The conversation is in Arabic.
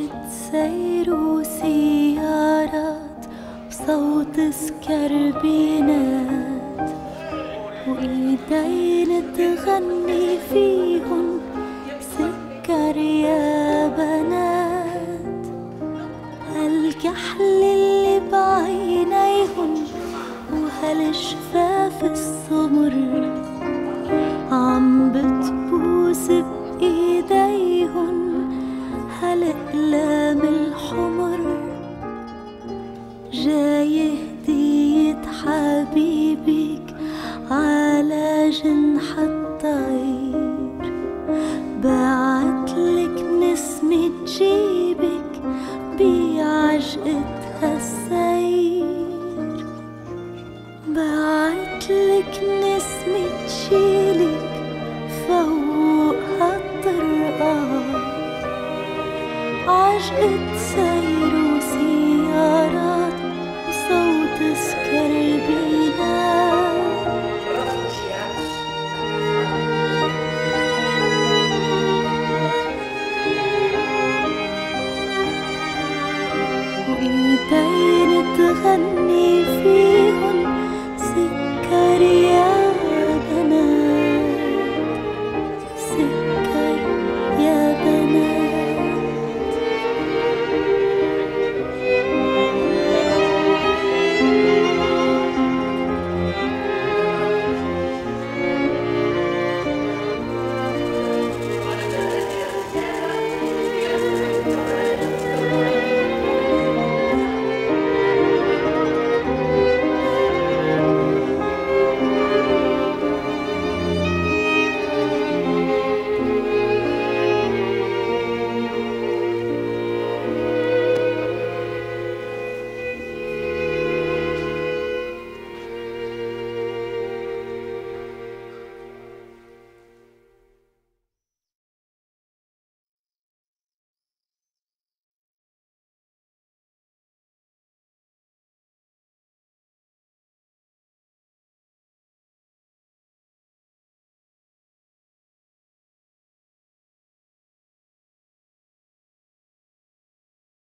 عجقة سير وسيارات وصوت سكربينات وإيدين تغني فيهن سكر يا بنات. هالكحل اللي بعينيهن وهالشفاف السمر عم بتبوس بإيديهن هالأقلام الحمر. جاي هدية حبيبك على جنح الطير، بعتلك نسمة جيبك بعجقتها السير، بعتلك نسمة شيلك فوق هالطرقات. عجقة سير وسيارات وصوت سكربينات. وإيدين تغني